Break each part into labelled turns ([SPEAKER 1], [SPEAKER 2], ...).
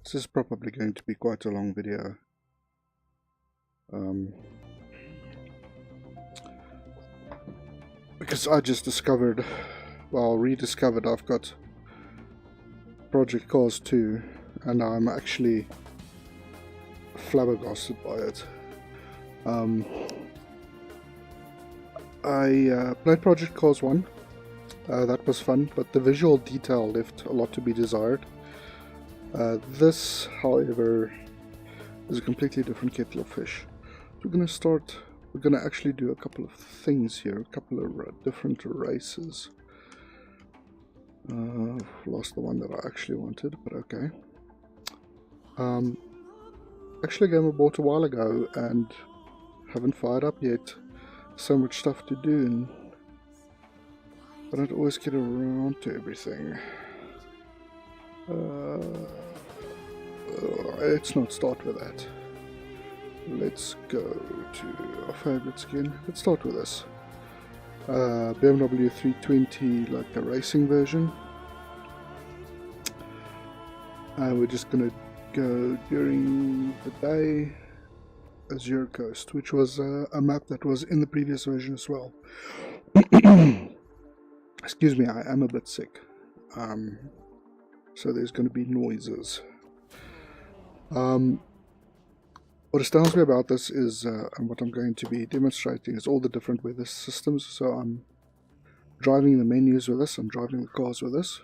[SPEAKER 1] This is probably going to be quite a long video. Because I just discovered, well, rediscovered I've got Project CARS2 and I'm actually flabbergasted by it. I played Project Cars 1, that was fun, but the visual detail left a lot to be desired. This, however, is a completely different kettle of fish. So we're going to actually do a couple of things here, a couple of different races. Lost the one that I actually wanted, but okay. Actually a game I bought a while ago and haven't fired up yet. So much stuff to do and I don't always get around to everything. Let's not start with that. Let's go to our favorites again. Let's start with this. BMW 320, like the racing version. And we're just gonna go during the day. Azure Coast, which was a map that was in the previous version as well. Excuse me, I am a bit sick, so there's going to be noises. What astounds me about this is, and what I'm going to be demonstrating, is all the different weather systems. So I'm driving the menus with this, I'm driving the cars with this.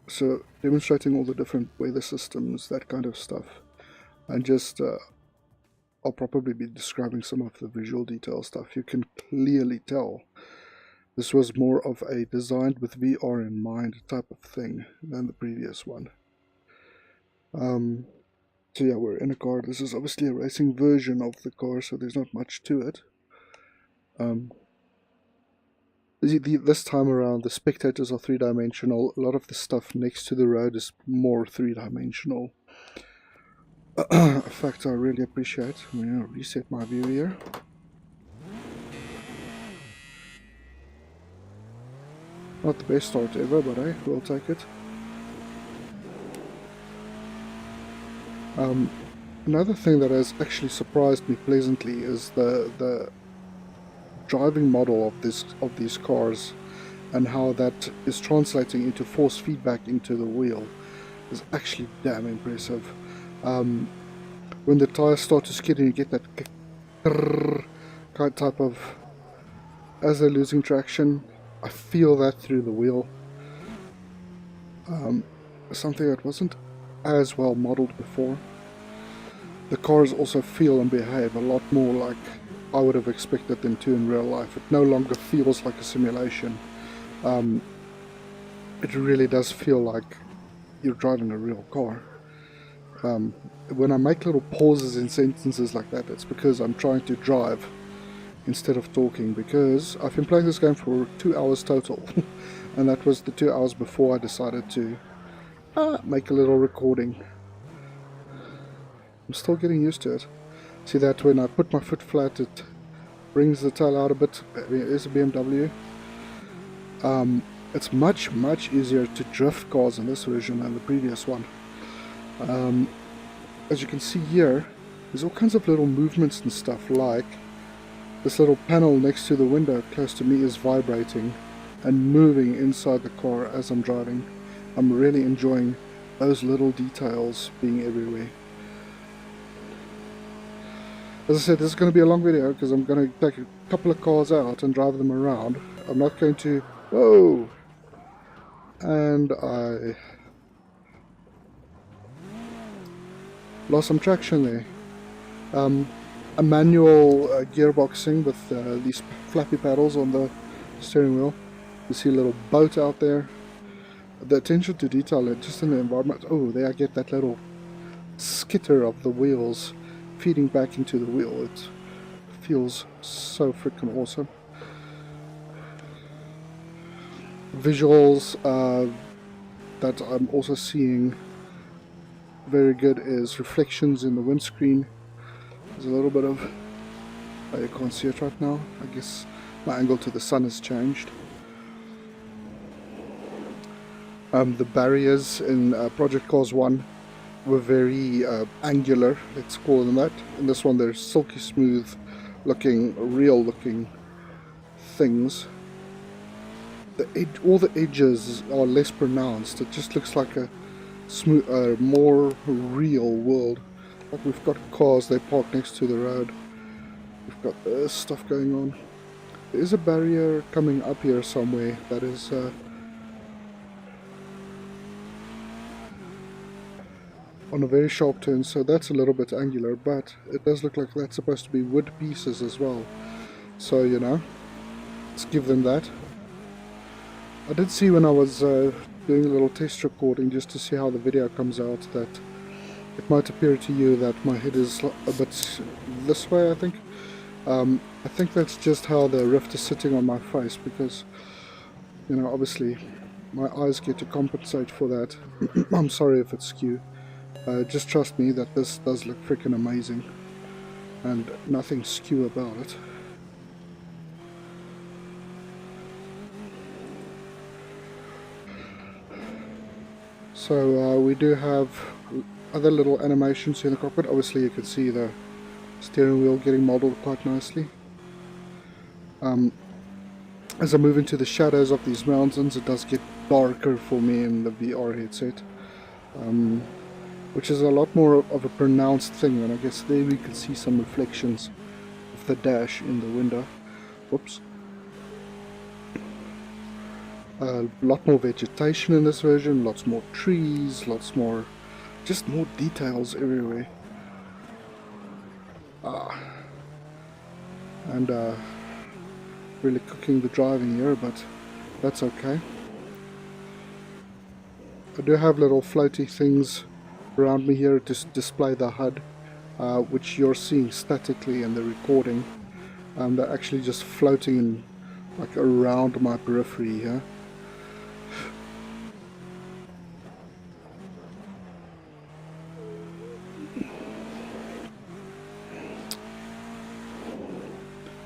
[SPEAKER 1] So demonstrating all the different weather systems, that kind of stuff, and just I'll probably be describing some of the visual detail stuff. You can clearly tell this was more of a designed with VR in mind type of thing than the previous one. So yeah, we're in a car. This is obviously a racing version of the car, so there's not much to it. This time around, the spectators are three-dimensional. A lot of the stuff next to the road is more three-dimensional. A fact I really appreciate. I'm going to reset my view here. Not the best start ever, but hey, we'll take it. Another thing that has actually surprised me pleasantly is the driving model of these cars and how that is translating into force feedback into the wheel is actually damn impressive. When the tires start to skid and you get that kind type of, as they're losing traction, I feel that through the wheel. Something that wasn't as well modeled before. The cars also feel and behave a lot more like I would have expected them to in real life. It no longer feels like a simulation. It really does feel like you're driving a real car. When I make little pauses in sentences like that, it's because I'm trying to drive instead of talking, because I've been playing this game for 2 hours total and that was the 2 hours before I decided to make a little recording. I'm still getting used to it. See that when I put my foot flat, it brings the tail out a bit. It is a BMW. It's much easier to drift cars in this version than the previous one. As you can see here, there's all kinds of little movements and stuff, like this little panel next to the window close to me is vibrating and moving inside the car as I'm driving. I'm really enjoying those little details being everywhere. As I said, this is going to be a long video because I'm going to take a couple of cars out and drive them around. I'm not going to... Whoa! And I lost some traction there. A manual gearboxing with these flappy paddles on the steering wheel. You see a little boat out there. The attention to detail just in the environment. Oh, there I get that little skitter of the wheels feeding back into the wheel. It feels so freaking awesome. Visuals that I'm also seeing very good is reflections in the windscreen. There's a little bit of, you can't see it right now, I guess my angle to the sun has changed. The barriers in Project Cars 1 were very angular, let's call them that. In this one they're silky smooth looking, real looking things. All the edges are less pronounced. It just looks like a smooth, more real world. Like we've got cars, they park next to the road. We've got this stuff going on. There is a barrier coming up here somewhere that is on a very sharp turn, so that's a little bit angular, but it does look like that's supposed to be wood pieces as well. So, you know, let's give them that. I did see when I was doing a little test recording just to see how the video comes out that it might appear to you that my head is a bit this way, I think. I think that's just how the rift is sitting on my face, because, you know, obviously my eyes get to compensate for that. I'm sorry if it's skew. Just trust me that this does look freaking amazing, and nothing skew about it. So we do have other little animations in the cockpit. Obviously you can see the steering wheel getting modeled quite nicely. As I move into the shadows of these mountains, it does get darker for me in the VR headset, which is a lot more of a pronounced thing, and I guess there we can see some reflections of the dash in the window. Whoops. A lot more vegetation in this version, lots more trees, lots more, just more details everywhere. And really cooking the driving here, but that's okay. I do have little floaty things around me here to display the HUD, which you're seeing statically in the recording. They're actually just floating in, like, around my periphery here.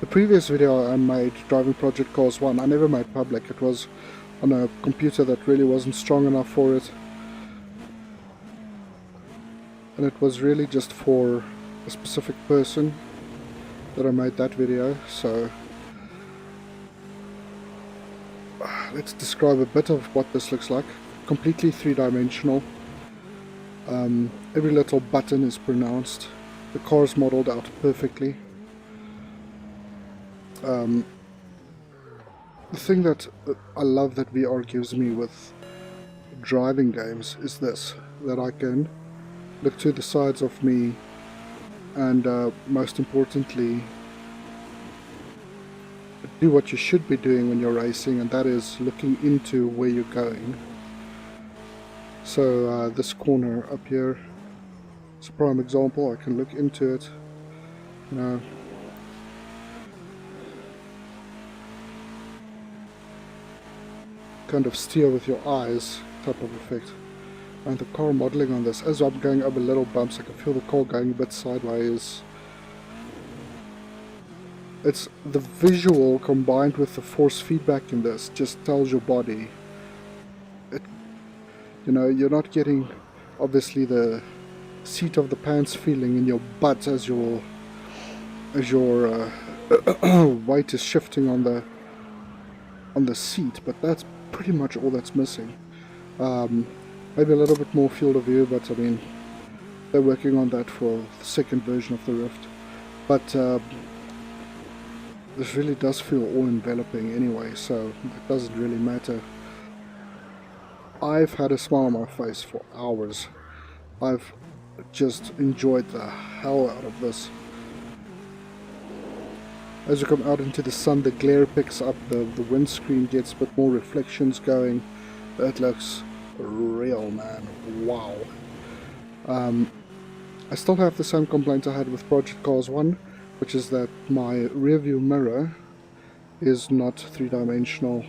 [SPEAKER 1] The previous video I made, driving Project Cars 1, I never made public. It was on a computer that really wasn't strong enough for it. And it was really just for a specific person that I made that video. So let's describe a bit of what this looks like. Completely three-dimensional. Every little button is pronounced. The car is modeled out perfectly. The thing that I love that VR gives me with driving games is this, that I can look to the sides of me and most importantly do what you should be doing when you're racing, and that is looking into where you're going. So this corner up here is a prime example. I can look into it, you know, kind of steer with your eyes type of effect. And the car modeling on this, as I'm going over little bumps, I can feel the car going a bit sideways. It's the visual combined with the force feedback in this just tells your body, you know, you're not getting obviously the seat of the pants feeling in your butt as your weight is shifting on the seat, but that's pretty much all that's missing. Maybe a little bit more field of view, but I mean, they're working on that for the second version of the Rift. But this really does feel all-enveloping anyway, so it doesn't really matter. I've had a smile on my face for hours. I've just enjoyed the hell out of this. As you come out into the sun, the glare picks up, the windscreen gets a bit more reflections going. It looks real, man. Wow. I still have the same complaint I had with Project Cars 1, which is that my rearview mirror is not three-dimensional.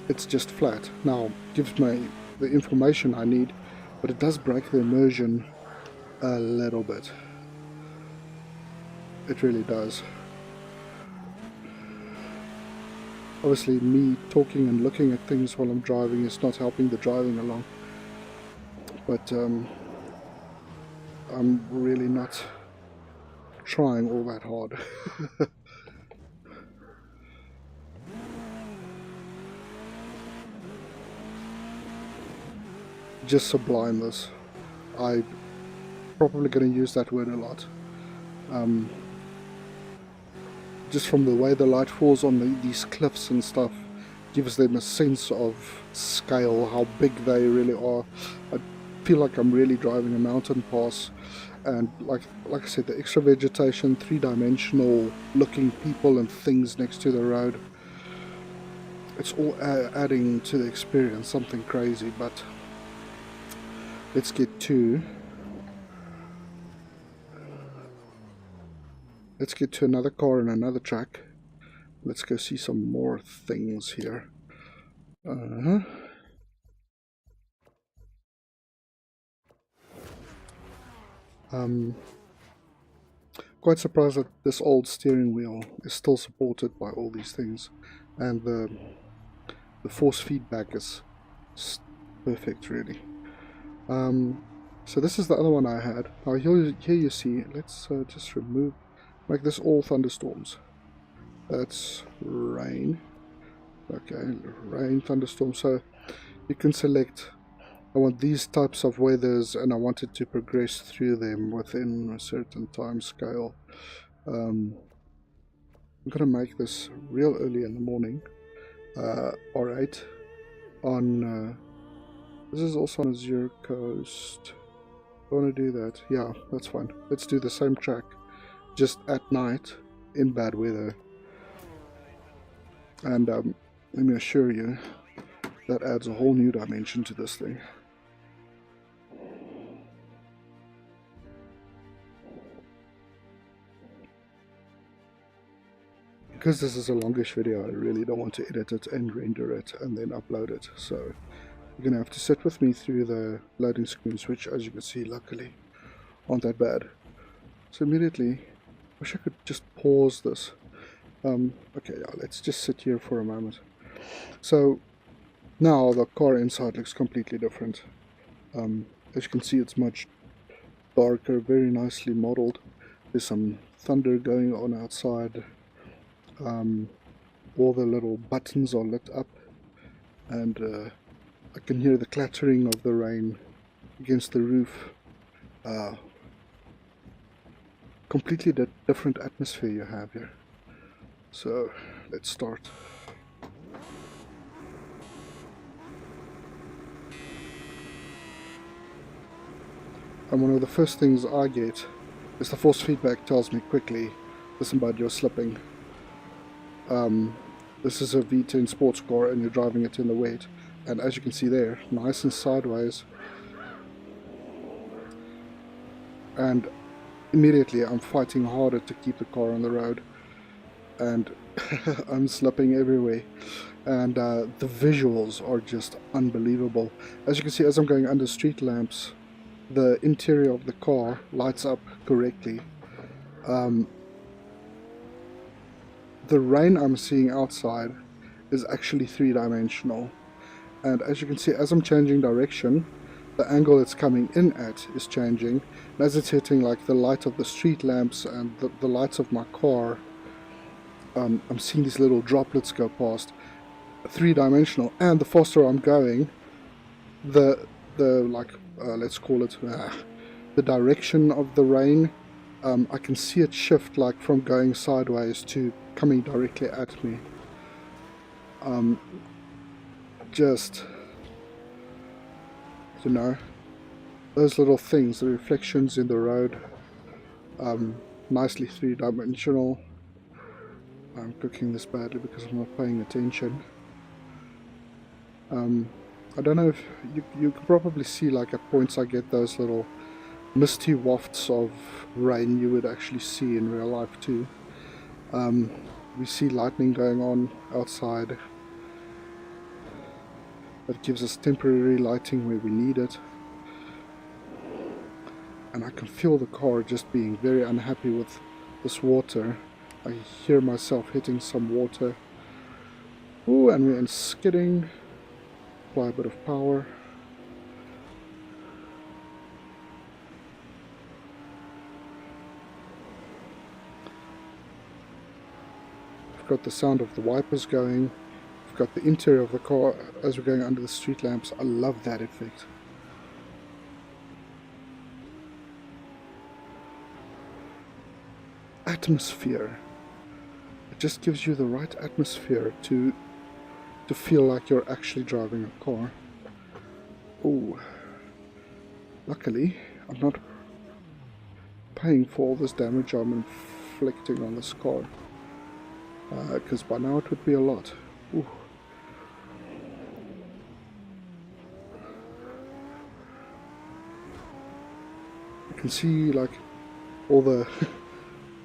[SPEAKER 1] It's just flat. Now, it gives me the information I need, but it does break the immersion a little bit. It really does. Obviously me talking and looking at things while I'm driving is not helping the driving along, but I'm really not trying all that hard. Just sublime this. I'm probably going to use that word a lot. Just from the way the light falls on these cliffs and stuff, gives them a sense of scale, how big they really are. I feel like I'm really driving a mountain pass, and like I said, the extra vegetation, three-dimensional looking people and things next to the road, it's all adding to the experience, something crazy. But let's get to another car and another track. Let's go see some more things here. Quite surprised that this old steering wheel is still supported by all these things, and the force feedback is perfect, really. So this is the other one I had. Now here you see, let's just make this all thunderstorms. That's rain. Okay, rain, thunderstorm. So you can select, I want these types of weathers and I want it to progress through them within a certain time scale. I'm gonna make this real early in the morning. R8 on this is also on a 0 coast. I want to do that. Yeah, that's fine. Let's do the same track, just at night in bad weather. And let me assure you, that adds a whole new dimension to this thing. Because this is a longish video, I really don't want to edit it and render it and then upload it. So you're going to have to sit with me through the loading screens, which, as you can see, luckily aren't that bad. So immediately, wish I could just pause this. Okay, yeah, let's just sit here for a moment. So now the car inside looks completely different. As you can see, it's much darker, very nicely modeled. There's some thunder going on outside. All the little buttons are lit up, and I can hear the clattering of the rain against the roof. Completely different atmosphere you have here. So let's start. And one of the first things I get is the force feedback tells me quickly, listen bud, you're slipping. This is a V10 sports car and you're driving it in the wet, and as you can see there, nice and sideways, and immediately I'm fighting harder to keep the car on the road, and I'm slipping everywhere, and the visuals are just unbelievable. As you can see, as I'm going under street lamps, the interior of the car lights up correctly. The rain I'm seeing outside is actually three-dimensional, and as you can see, as I'm changing direction, the angle it's coming in at is changing, and as it's hitting like the light of the street lamps and the lights of my car, I'm seeing these little droplets go past, three-dimensional. And the faster I'm going, the let's call it the direction of the rain, I can see it shift, like from going sideways to coming directly at me. Just, you know, those little things, the reflections in the road, nicely three-dimensional. I'm cooking this badly because I'm not paying attention. I don't know if you can probably see, like at points I get those little misty wafts of rain you would actually see in real life too. We see lightning going on outside. That gives us temporary lighting where we need it. And I can feel the car just being very unhappy with this water. I hear myself hitting some water. Ooh, and we're in skidding. Apply a bit of power. We've got the sound of the wipers going. We've got the interior of the car as we're going under the street lamps. I love that effect. Atmosphere. It just gives you the right atmosphere to feel like you're actually driving a car. Oh, luckily I'm not paying for all this damage I'm inflicting on this car, because by now it would be a lot. Ooh. You can see like all the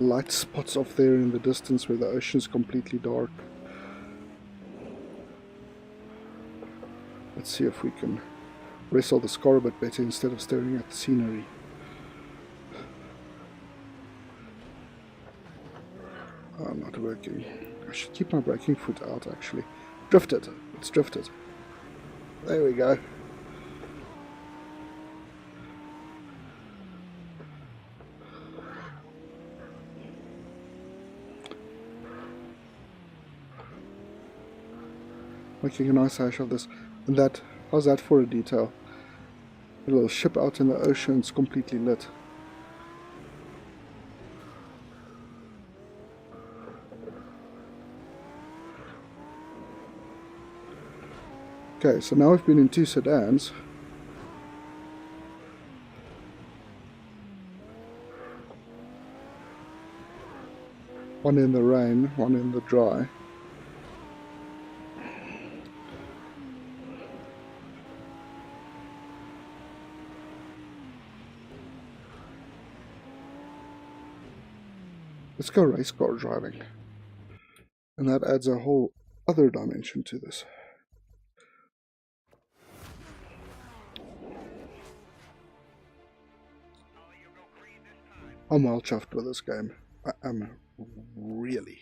[SPEAKER 1] light spots off there in the distance where the ocean's completely dark. Let's see if we can wrestle this car a bit better instead of staring at the scenery. Oh, not working. I should keep my braking foot out actually. Drifted. It's drifted. There we go. Making a nice hash of this. And that, how's that for a detail? A little ship out in the ocean, it's completely lit. Okay, so now we've been in two sedans. One in the rain, one in the dry. Let's go race car driving. And that adds a whole other dimension to this. I'm well chuffed with this game. I am really.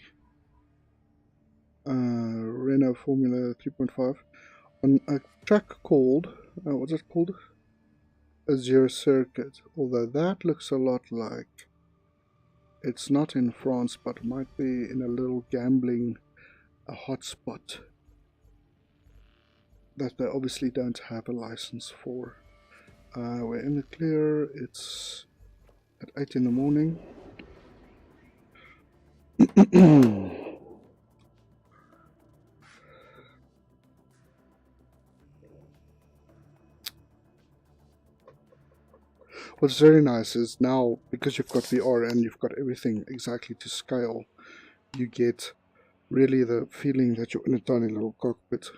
[SPEAKER 1] Renault Formula 3.5 on a track called, what's it called? Azure Circuit. Although that looks a lot like, it's not in France, but might be in a little gambling hotspot that they obviously don't have a license for. We're in the clear. It's at 8 in the morning. What's very nice is now, because you've got VR and you've got everything exactly to scale, you get really the feeling that you're in a tiny little cockpit,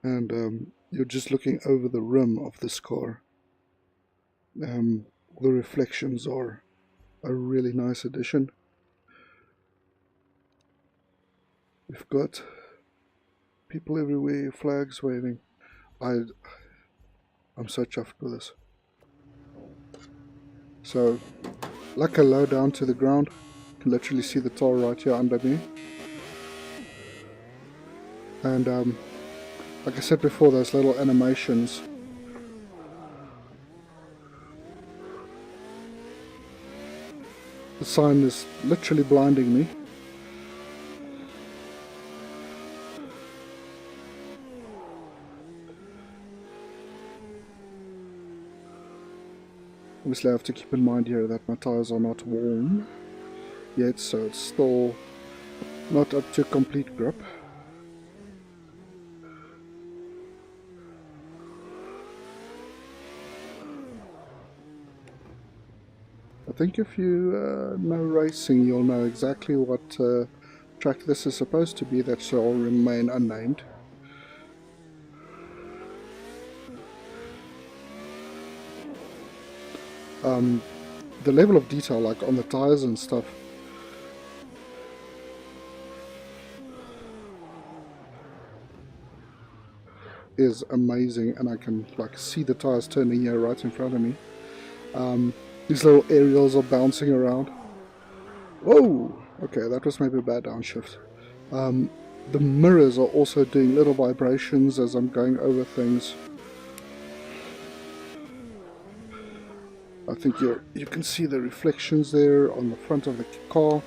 [SPEAKER 1] and you're just looking over the rim of this car. The reflections are a really nice addition. We've got people everywhere, flags waving. I'm so chuffed with this. So, like a low down to the ground, you can literally see the tar right here under me. And like I said before, those little animations. The sign is literally blinding me. Obviously I have to keep in mind here that my tires are not warm yet, so it's still not up to complete grip. I think if you know racing, you'll know exactly what track this is supposed to be. That shall remain unnamed. The level of detail, like on the tires and stuff, is amazing, and I can like see the tires turning here right in front of me. These little aerials are bouncing around. Whoa! Okay, that was maybe a bad downshift. The mirrors are also doing little vibrations as I'm going over things. I think you can see the reflections there on the front of the car.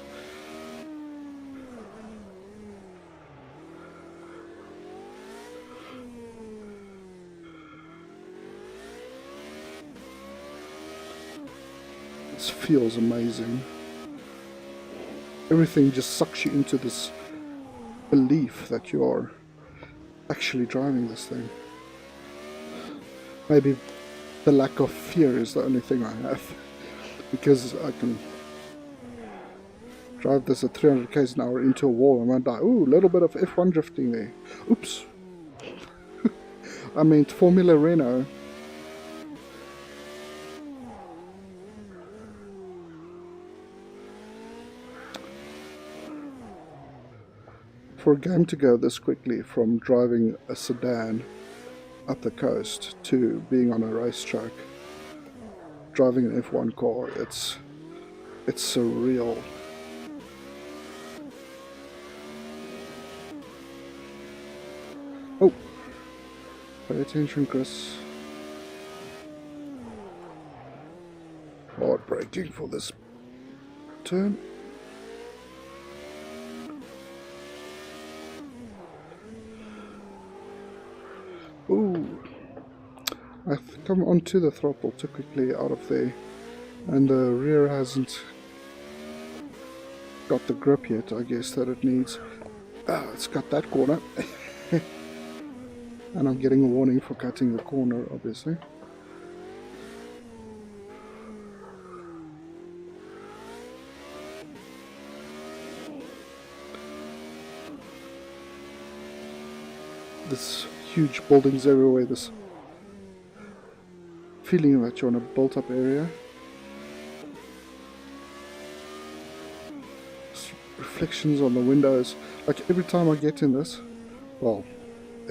[SPEAKER 1] This feels amazing. Everything just sucks you into this belief that you are actually driving this thing. Maybe the lack of fear is the only thing I have, because I can drive this at 300 km an hour into a wall and won't die. Ooh, a little bit of F1 drifting there. Oops. I meant Formula Renault. For a game to go this quickly from driving a sedan up the coast to being on a racetrack, driving an F1 car, it's surreal. Oh, pay attention, Chris. Hard braking for this turn. Ooh, I come onto the throttle too quickly out of there, and the rear hasn't got the grip yet, I guess, that it needs. It's got that corner. And I'm getting a warning for cutting the corner, obviously. This huge buildings everywhere, this feeling that you're in a built-up area. Reflections on the windows. Like every time I get in this, well,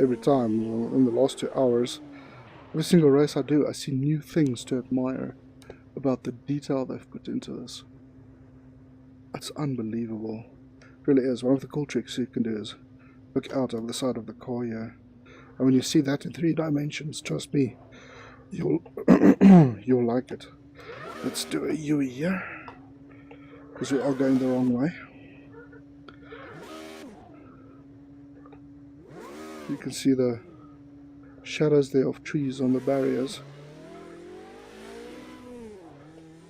[SPEAKER 1] every time in the last 2 hours, every single race I do, I see new things to admire about the detail they've put into this. It's unbelievable. It really is. One of the cool tricks you can do is look out of the side of the car here. And when you see that in 3 dimensions, trust me, you'll you'll like it. Let's do a U here, because we are going the wrong way. You can see the shadows there of trees on the barriers.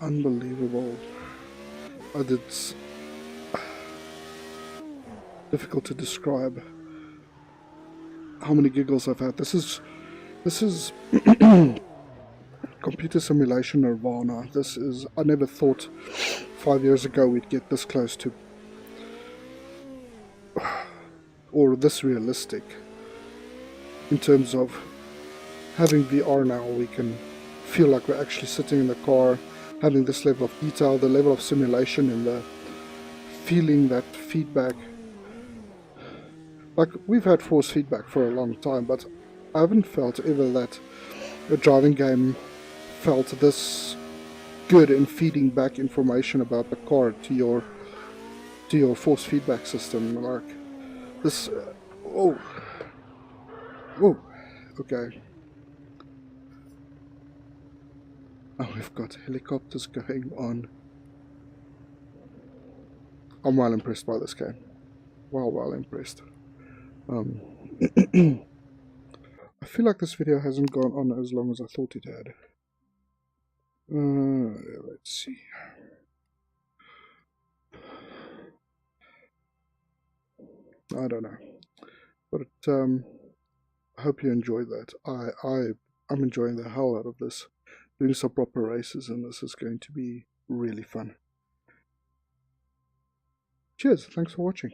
[SPEAKER 1] Unbelievable. It's difficult to describe how many giggles I've had. This is computer simulation nirvana. I never thought 5 years ago we'd get this close to, or this realistic, in terms of having VR now. We can feel like we're actually sitting in the car, having this level of detail, the level of simulation, and the feeling that feedback. Like, we've had force feedback for a long time, but I haven't felt ever that a driving game felt this good in feeding back information about the car to your force feedback system. Like this. Whoa, okay. Oh, we've got helicopters going on. I'm well impressed by this game. Well impressed. I feel like this video hasn't gone on as long as I thought it had. Let's see. I don't know, but I hope you enjoyed that. I'm enjoying the hell out of this. Doing some proper races, and this is going to be really fun. Cheers, thanks for watching.